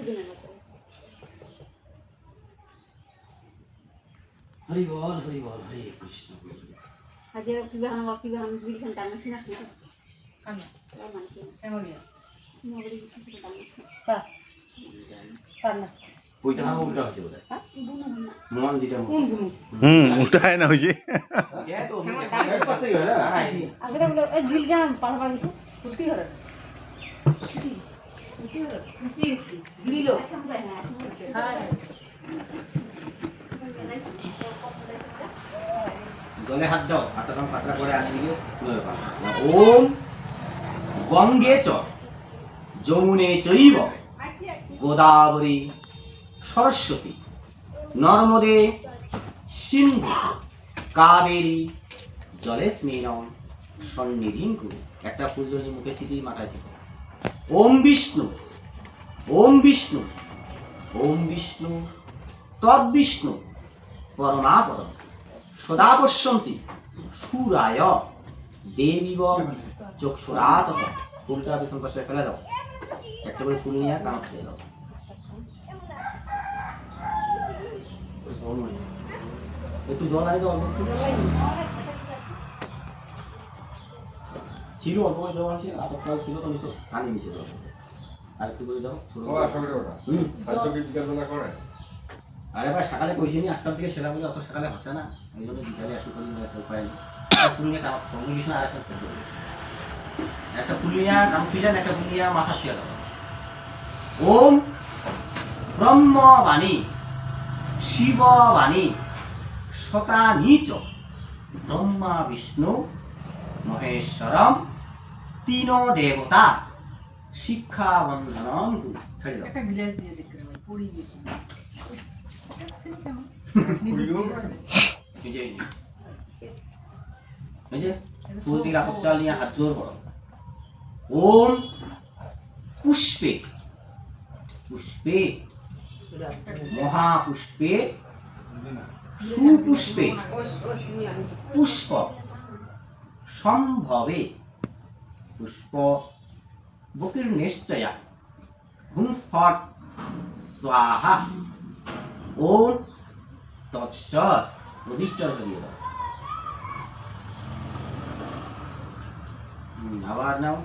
हरि बोल हरे कृष्ण। आज किबान बिलसन टांगा छिना की কান্না क्या मानते हैं এমনই मोगरी बिलसन टांगा কা কান্না ওইটা না উল্টা হচ্ছে বোধ হয়। बुना बुना মন যেটা কোন গুলো উল্টা হয় না হয়েছে যেহেতু आगे बोले ए जिलगा पाल पाल से ফুটি হরে ফুটি হরে ফুটি দিলো হ্যাঁ জলে হাত দাও আচ্ছা তখন পাতলা করে আনি দিও ওম গঙ্গে চ যমুনে চৈব গোদাবরী সরস্বতী নর্মদে সিন্ধু কাবেরী জলেস্মিনং সন্নিধিং কুরু। একটা ফুল যদি মুখে ছিটিয়ে মাথায় ছিল ওম বিষ্ণু ওম বিষ্ণু ওম বিষ্ণু তদ্বিষ্ণু পরমাপদম সদা পশ্যন্তি সুরায় দেবীব চক্ষুরাত। ফুলটা পিছন পাশে ফেলে দাও, একটা করে ফুল নিয়ে কানত খেয়ে দাও। একটু জল আনি দাও অল্প একটু। ছিল অল্প করে জল আছে, আতপ চাল ছিল তো নিচে পানি নিচে দাও আর একটু করে দাও। আরে ভাই সকালে কইছি নি 8টার দিকে সেরা বলে অত সকালে হচ্ছে না, এই জন্য বিকালে আসি করি না উপায় নেই। ফুল নিয়ে কাম সঙ্গে কিছু না, আর একটা সেট একটা ফুল নিয়ে কাম ফিজান, একটা ফুল নিয়ে মাথা ছিয়া দাও। ওম ব্রহ্মবাণী শিববাণী সতা নিচ ব্রহ্মা বিষ্ণু মহেশ্বরম তিন দেবতা শিক্ষা বন্ধনম ছেড়ে দাও। একটা গ্লাস দিয়ে দেখতে হবে পুরি গেছে ফুল দিয়ে আতপ চাল নিয়ে হাত জোর করো। ওম পুষ্পে পুষ্পে মহাপুষ্পে সুপুষ্পে পুষ্প সম্ভবে পুষ্প বকির নিশ্চয়া হুংস্ফট স্বাহা। ওম তৎসৎ অধিকতর দিয়ে দাও। আবার নাও।